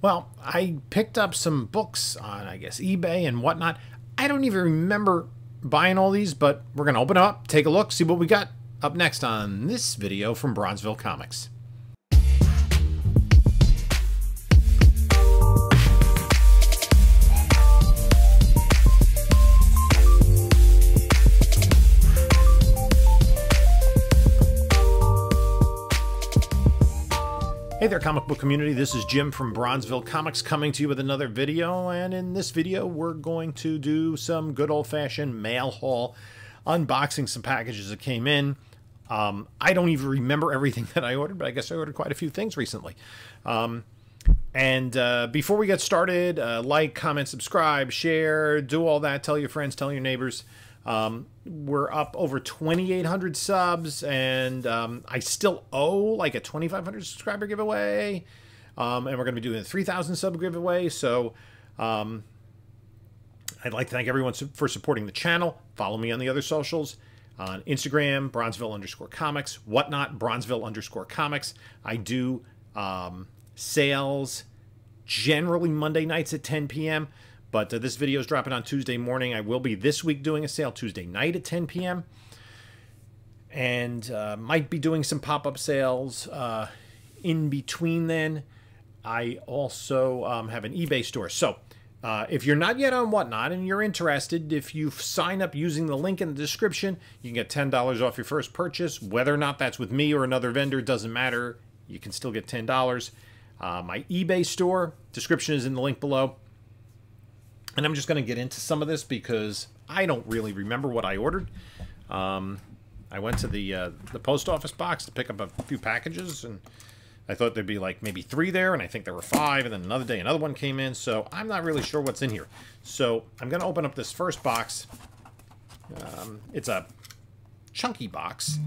Well, I picked up some books on, I guess, eBay and whatnot. I don't even remember buying all these, but we're going to open up, take a look, see what we got up next on this video from Bronzeville Comics. Hey there, comic book community. This is Jim from Bronzeville Comics coming to you with another video, and in this video we're going to do some good old-fashioned mail haul, unboxing some packages that came in. I don't even remember everything that I ordered, but I guess I ordered quite a few things recently. Before we get started, like, comment, subscribe, share, do all that, tell your friends, tell your neighbors. We're up over 2,800 subs, and I still owe like a 2,500 subscriber giveaway, and we're going to be doing a 3,000 sub giveaway. So I'd like to thank everyone for supporting the channel. Follow me on the other socials. On Instagram, Bronzeville_comics, whatnot, Bronzeville_comics. I do sales generally Monday nights at 10 p.m., but this video is dropping on Tuesday morning. I will be this week doing a sale Tuesday night at 10 p.m. And might be doing some pop-up sales in between then. I also have an eBay store. So if you're not yet on Whatnot and you're interested, if you sign up using the link in the description, you can get $10 off your first purchase. Whether or not that's with me or another vendor, doesn't matter. You can still get $10. My eBay store, description is in the link below. And I'm just going to get into some of this because I don't really remember what I ordered. I went to the post office box to pick up a few packages, and I thought there'd be like maybe 3 there, and I think there were 5, and then another day another one came in, so I'm not really sure what's in here. So I'm going to open up this first box. It's a chunky box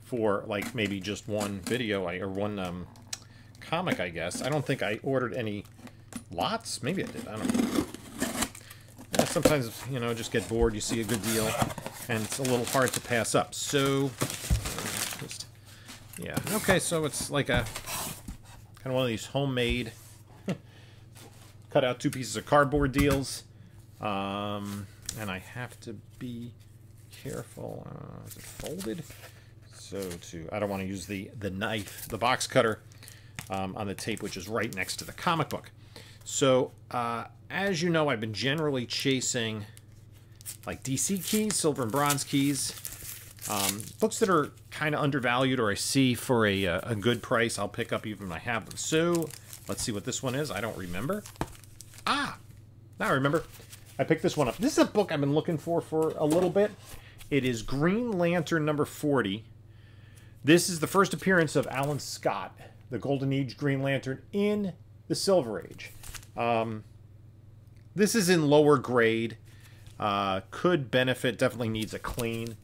for like maybe just one video or one comic, I guess. I don't think I ordered any lots. Maybe I did. I don't know. Sometimes, you know, just get bored, you see a good deal, and it's a little hard to pass up. So, yeah. Okay, so it's like a kind of one of these homemade cut out 2 pieces of cardboard deals. And I have to be careful. Is it folded? So I don't want to use the knife, the box cutter, on the tape, which is right next to the comic book. So, as you know, I've been generally chasing like DC keys, silver and bronze keys, books that are kind of undervalued or I see for a good price. I'll pick up even when I have them. So, let's see what this one is. I don't remember. Ah, now I remember. I picked this one up. This is a book I've been looking for a little bit. It is Green Lantern number 40. This is the first appearance of Alan Scott, the Golden Age Green Lantern, in the Silver Age. This is in lower grade. Could benefit, definitely needs a clean.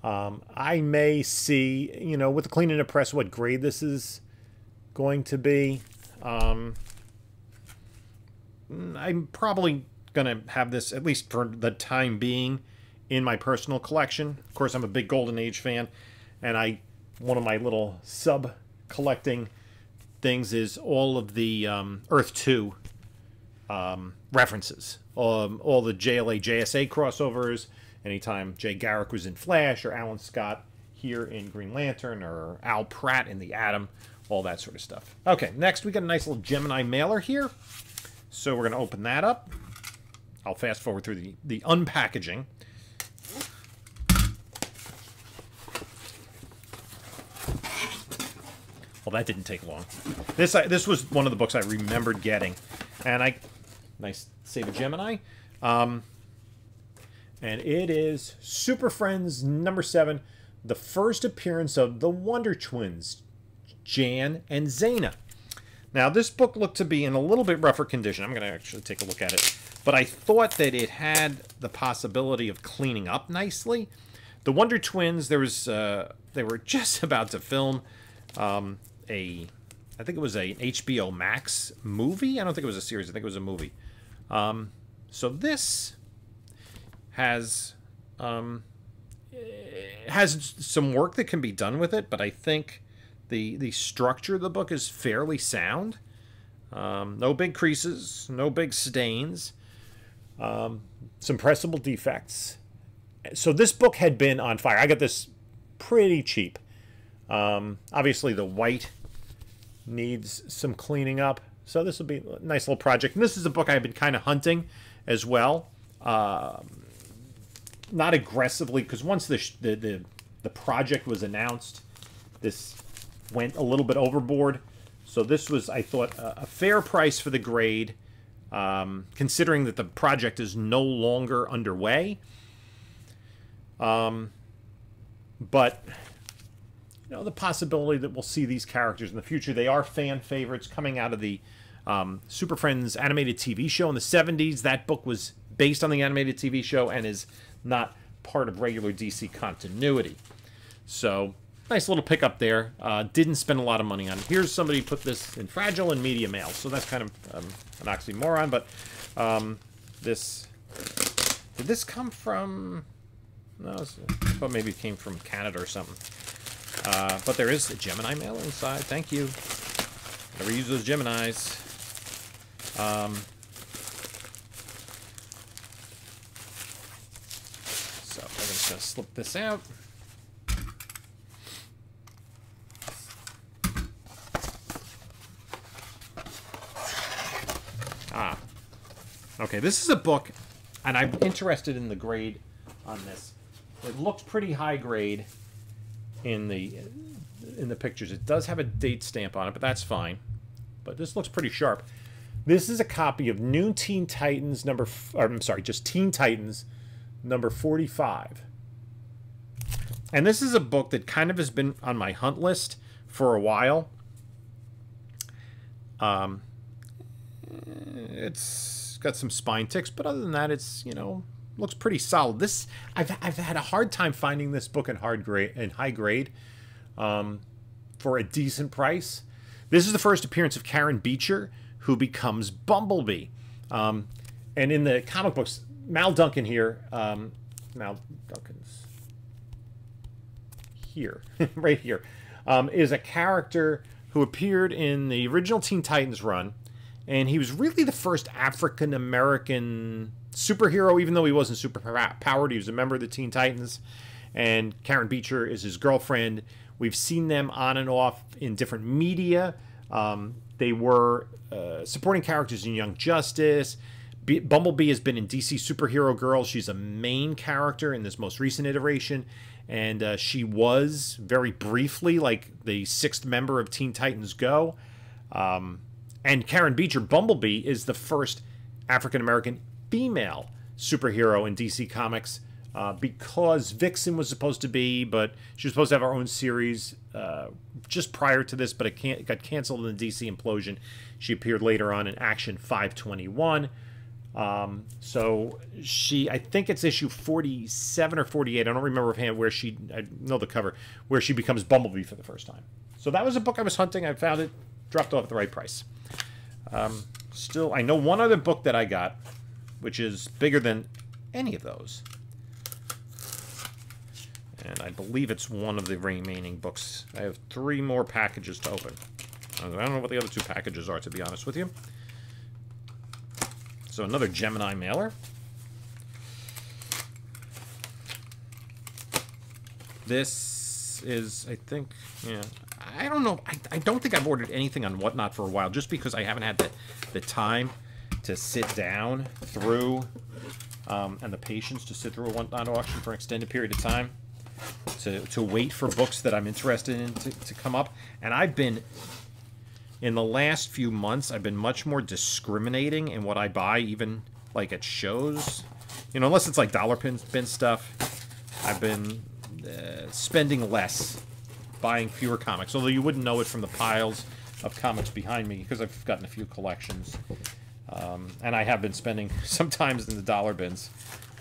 I may see, you know, with the clean and a press, what grade this is going to be. I'm probably going to have this, at least for the time being, in my personal collection. Of course, I'm a big Golden Age fan, and one of my little sub-collecting things is all of the Earth 2 references. All the JLA, JSA crossovers, anytime Jay Garrick was in Flash, or Alan Scott here in Green Lantern, or Al Pratt in The Atom, all that sort of stuff. Okay, next we got a nice little Gemini mailer here. So we're going to open that up. I'll fast forward through the unpackaging. Well, that didn't take long. This was one of the books I remembered getting, and nice Save a Gemini, and it is Super Friends number 7, the first appearance of the Wonder Twins, Jan and Zayna. Now, this book looked to be in a little bit rougher condition. I'm going to actually take a look at it, but I thought that it had the possibility of cleaning up nicely. The Wonder Twins, they were just about to film I think it was an HBO Max movie. I don't think it was a series. I think it was a movie. So this has some work that can be done with it, but I think the structure of the book is fairly sound. No big creases, no big stains, some pressable defects. So this book had been on fire. I got this pretty cheap. Obviously the white needs some cleaning up. So this will be a nice little project. And this is a book I've been kind of hunting as well. Not aggressively, because once the project was announced, this went a little bit overboard. So this was, I thought, a fair price for the grade, considering that the project is no longer underway. But, you know, the possibility that we'll see these characters in the future. They are fan favorites coming out of the Super Friends animated TV show in the 70s. That book was based on the animated TV show and is not part of regular DC continuity. So, nice little pickup there. Didn't spend a lot of money on it. Here's somebody who put this in Fragile and Media Mail, so that's kind of an oxymoron, but this... Did this come from... No, I thought maybe it came from Canada or something. But there is a Gemini mailer inside. Thank you. Never use those Geminis. So I'm just going to slip this out. Okay, this is a book, and I'm interested in the grade on this. It looks pretty high grade in the pictures. It does have a date stamp on it, but that's fine. But this looks pretty sharp. This is a copy of New Teen Titans just Teen Titans number 45. And this is a book that kind of has been on my hunt list for a while. It's got some spine ticks, but other than that, it's, you know, looks pretty solid. This I've had a hard time finding this book in high grade for a decent price. This is the first appearance of Karen Beecher, who becomes Bumblebee. And in the comic books, Mal Duncan here, Mal Duncan's here, right here, is a character who appeared in the original Teen Titans run, and he was really the first African-American superhero, even though he wasn't super powered. He was a member of the Teen Titans, and Karen Beecher is his girlfriend. We've seen them on and off in different media. They were supporting characters in Young Justice. Bumblebee has been in DC Superhero Girls. She's a main character in this most recent iteration, and she was very briefly like the 6th member of Teen Titans Go. And Karen Beecher, Bumblebee, is the first African-American female superhero in DC Comics, because Vixen was supposed to be, but she was supposed to have her own series just prior to this, but it got canceled in the DC implosion. She appeared later on in Action 521. So I think it's issue 47 or 48. I don't remember offhand where I know the cover, where she becomes Bumblebee for the first time. So that was a book I was hunting. I found it, dropped off at the right price. Still, I know one other book that I got, which is bigger than any of those. And I believe it's one of the remaining books. I have 3 more packages to open. I don't know what the other 2 packages are, to be honest with you. So another Gemini mailer. This is, I think, yeah. I don't know. I don't think I've ordered anything on Whatnot for a while, just because I haven't had the time to sit down through, and the patience to sit through a Whatnot auction for an extended period of time, to wait for books that I'm interested in to come up. And I've been, in the last few months, I've been much more discriminating in what I buy, even like at shows. You know, unless it's like dollar bin stuff, I've been spending less, buying fewer comics. Although you wouldn't know it from the piles of comics behind me, because I've gotten a few collections. And I have been spending sometimes in the dollar bins.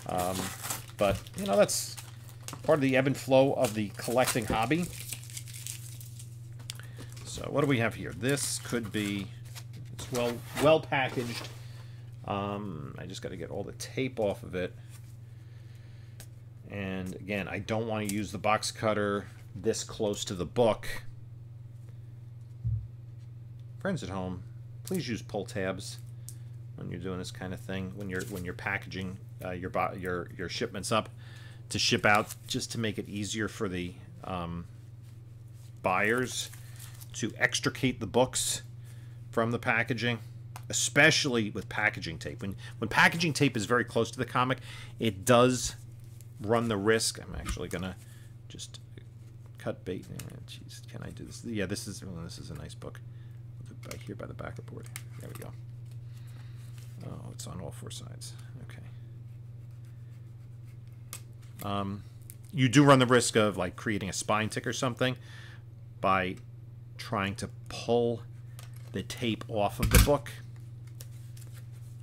But, you know, that's part of the ebb and flow of the collecting hobby. So what do we have here? This could be, it's well packaged. I just got to get all the tape off of it. And again, I don't want to use the box cutter this close to the book. Friends at home, please use pull tabs when you're doing this kind of thing, when you're packaging your shipments up to ship out, just to make it easier for the buyers to extricate the books from the packaging, especially with packaging tape. When packaging tape is very close to the comic, it does run the risk. I'm actually gonna just cut bait. Jeez, can I do this? Yeah, this is a nice book. Right here by the backer board. There we go. Oh, it's on all 4 sides. Okay. You do run the risk of like creating a spine tick or something by trying to pull the tape off of the book.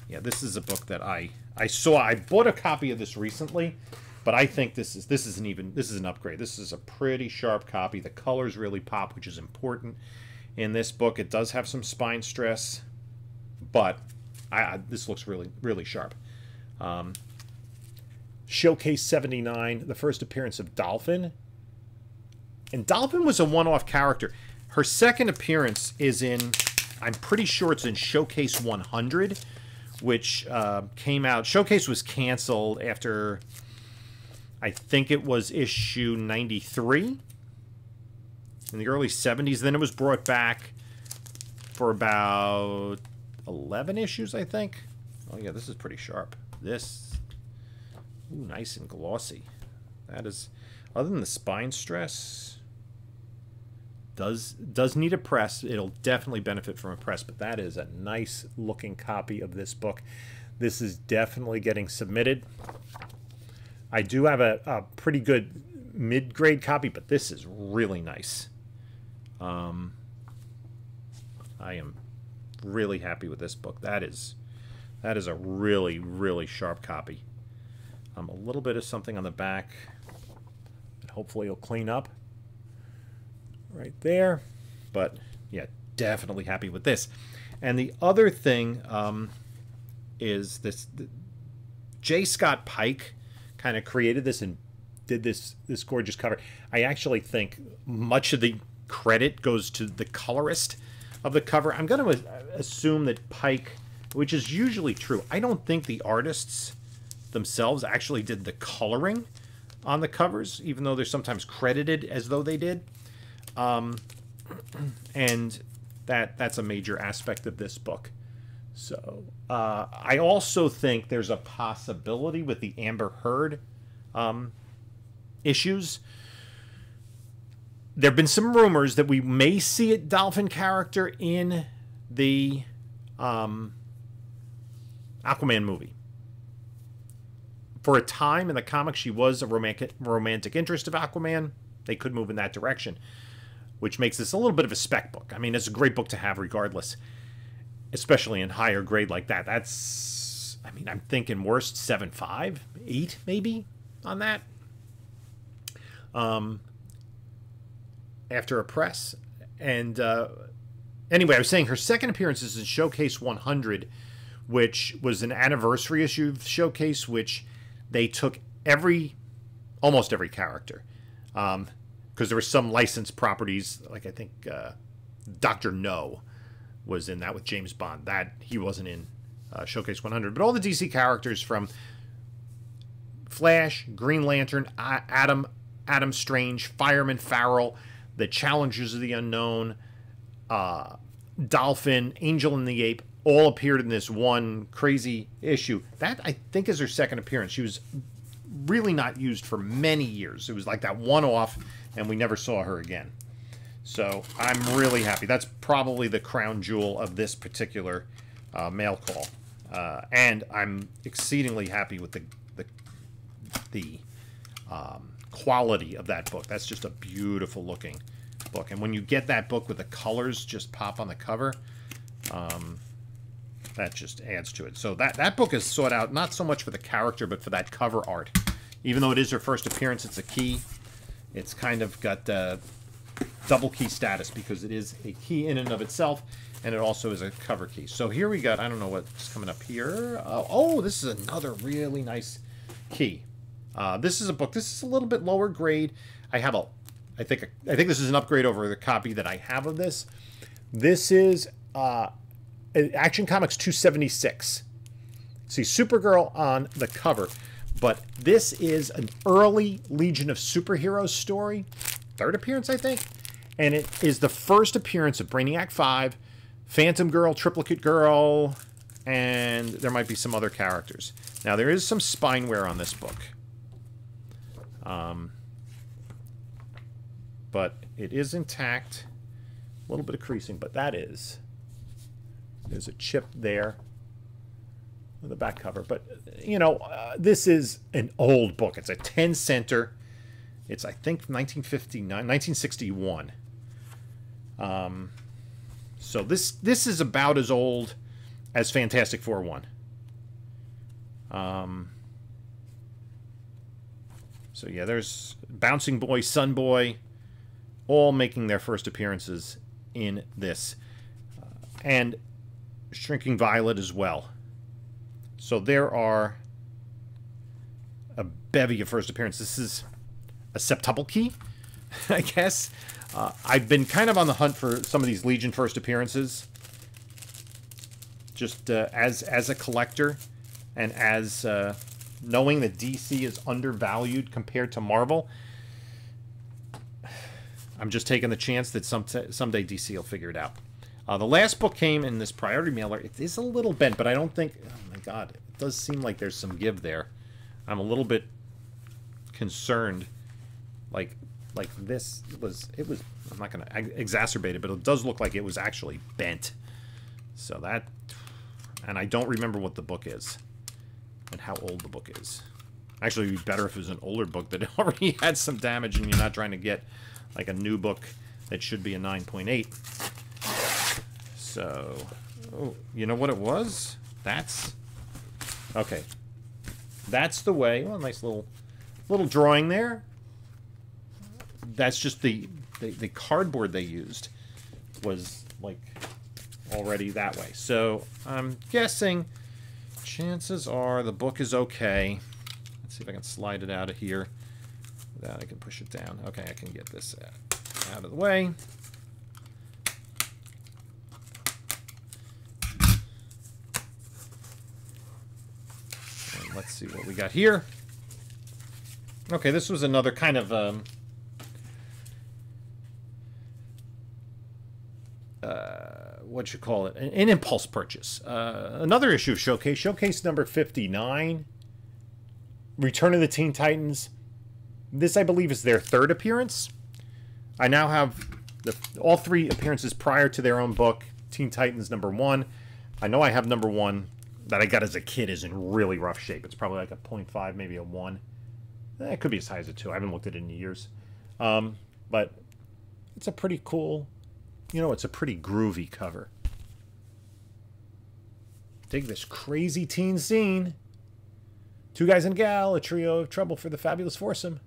Yeah, this is a book that I saw. I bought a copy of this recently, but I think this is an upgrade. This is a pretty sharp copy. The colors really pop, which is important in this book. It does have some spine stress, but this looks really sharp. Showcase 79, the first appearance of Dolphin. And Dolphin was a one-off character. Her second appearance is in, I'm pretty sure it's in Showcase 100, which came out. Showcase was canceled after, I think it was issue 93 in the early 70s. Then it was brought back for about 11 issues, I think. Oh yeah, this is pretty sharp. This, ooh, nice and glossy. That is, other than the spine stress, does need a press. It'll definitely benefit from a press, but that is a nice looking copy of this book. This is definitely getting submitted. I do have a pretty good mid-grade copy, but this is really nice. I am really happy with this book. That is a really sharp copy. A little bit of something on the back that hopefully it'll clean up right there, but yeah, definitely happy with this. And the other thing is this, J. Scott Pike kind of created this and did this gorgeous cover. I actually think much of the credit goes to the colorist of the cover. I'm going to assume that Pike, which is usually true, I don't think the artists themselves actually did the coloring on the covers, even though they're sometimes credited as though they did. And that's a major aspect of this book. So I also think there's a possibility with the Amber Heard issues. There have been some rumors that we may see a Dolphin character in the Aquaman movie. For a time in the comics, she was a romantic interest of Aquaman. They could move in that direction, which makes this a little bit of a spec book. I mean, it's a great book to have regardless, especially in higher grade like that. That's, I mean, I'm thinking worst 7.5, 8 maybe on that. After a press. And anyway, I was saying her second appearance is in Showcase 100, which was an anniversary issue of Showcase, which they took almost every character. Because there were some licensed properties, like I think Dr. No was in that with James Bond. That he wasn't in Showcase 100. But all the DC characters from Flash, Green Lantern, Adam Strange, Fireman Farrell, the Challengers of the Unknown, Dolphin, Angel and the Ape, all appeared in this one crazy issue. That, I think, is her second appearance. She was really not used for many years. It was like that one-off, and we never saw her again. So I'm really happy. That's probably the crown jewel of this particular mail call. And I'm exceedingly happy with the quality of that book. That's just a beautiful looking book. And when you get that book with the colors just pop on the cover, that just adds to it. So that book is sought out not so much for the character, but for that cover art. Even though it is her first appearance, it's a key. It's kind of got double key status because it is a key in and of itself, and it also is a cover key. So here we got, I don't know what's coming up here. Oh, this is another really nice key. This is a book. This is a little bit lower grade. I think this is an upgrade over the copy that I have of this. This is Action Comics 276. See Supergirl on the cover, but this is an early Legion of Superheroes story, third appearance, I think, and it is the first appearance of Brainiac 5, Phantom Girl, Triplicate Girl, and there might be some other characters. Now, there is some spine wear on this book. But it is intact. A little bit of creasing, but there's a chip there with the back cover. But, you know, this is an old book. It's a 10-center. It's, I think, 1961. So this is about as old as Fantastic Four 1. So, yeah, there's Bouncing Boy, Sun Boy, all making their first appearances in this. And Shrinking Violet as well. So there are a bevy of first appearances. This is a septuple key, I guess. I've been kind of on the hunt for some of these Legion first appearances. Just as a collector and as knowing that DC is undervalued compared to Marvel. I'm just taking the chance that someday DC will figure it out. The last book came in this priority mailer. It is a little bent, but I don't think... Oh, my God. It does seem like there's some give there. I'm a little bit concerned. Like this was... It was... I'm not going to exacerbate it, but it does look like it was actually bent. So that... And I don't remember what the book is. And how old the book is. Actually, it would be better if it was an older book that already had some damage and you're not trying to get... like a new book that should be a 9.8. So, oh, you know what it was? That's, okay. That's the way. Well, nice little drawing there. That's just the cardboard they used was like already that way. So I'm guessing chances are the book is okay. Let's see if I can slide it out of here. That I can push it down. Okay, I can get this out of the way. And let's see what we got here. Okay, this was another kind of what you call it, an impulse purchase. Another issue of Showcase number 59, Return of the Teen Titans. This, I believe, is their third appearance. I now have all three appearances prior to their own book. Teen Titans number 1. I know I have number 1 that I got as a kid is in really rough shape. It's probably like a 0.5, maybe a 1. It could be as high as a 2. I haven't looked at it in years. But it's a pretty cool, you know, it's a pretty groovy cover. Dig this crazy teen scene. 2 guys and a gal, a trio of trouble for the Fabulous Foursome.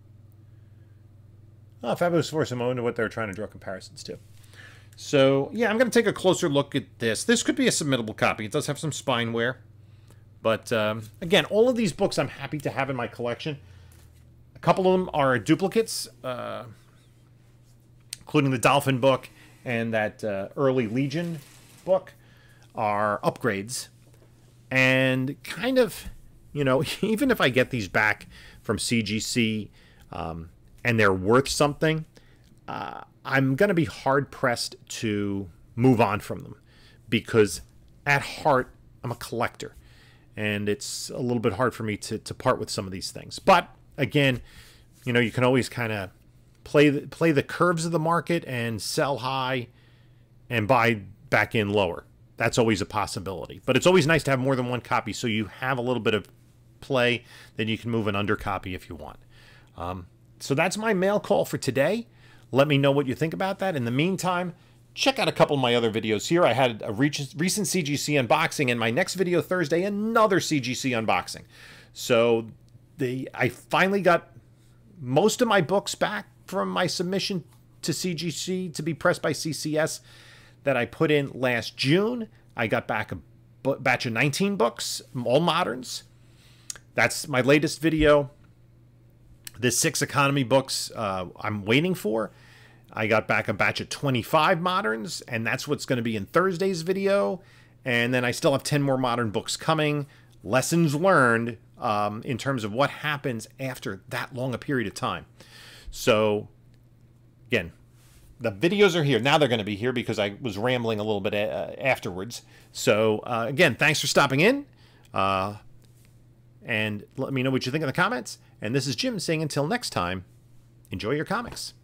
Oh, Fabulous Foursome, I wonder what they're trying to draw comparisons to. So, yeah, I'm going to take a closer look at this. This could be a submittable copy. It does have some spine wear. But, again, all of these books I'm happy to have in my collection. A couple of them are duplicates, including the Dolphin book and that early Legion book are upgrades. And kind of, you know, even if I get these back from CGC and they're worth something, I'm going to be hard-pressed to move on from them. Because at heart, I'm a collector. And it's a little bit hard for me to part with some of these things. But, again, you know, you can always kind of play the curves of the market and sell high and buy back in lower. That's always a possibility. But it's always nice to have more than one copy so you have a little bit of play, then you can move an under copy if you want. So that's my mail call for today. Let me know what you think about that. In the meantime, check out a couple of my other videos here. I had a recent CGC unboxing, and my next video Thursday, another CGC unboxing. So I finally got most of my books back from my submission to CGC to be pressed by CCS that I put in last June. I got back a batch of 19 books, all moderns. That's my latest video. The 6 economy books I'm waiting for. I got back a batch of 25 moderns, and that's what's going to be in Thursday's video. And then I still have 10 more modern books coming. Lessons learned in terms of what happens after that long a period of time. So, again, the videos are here. Now they're going to be here because I was rambling a little bit afterwards. So, again, thanks for stopping in. And let me know what you think in the comments. And this is Jim saying until next time, enjoy your comics.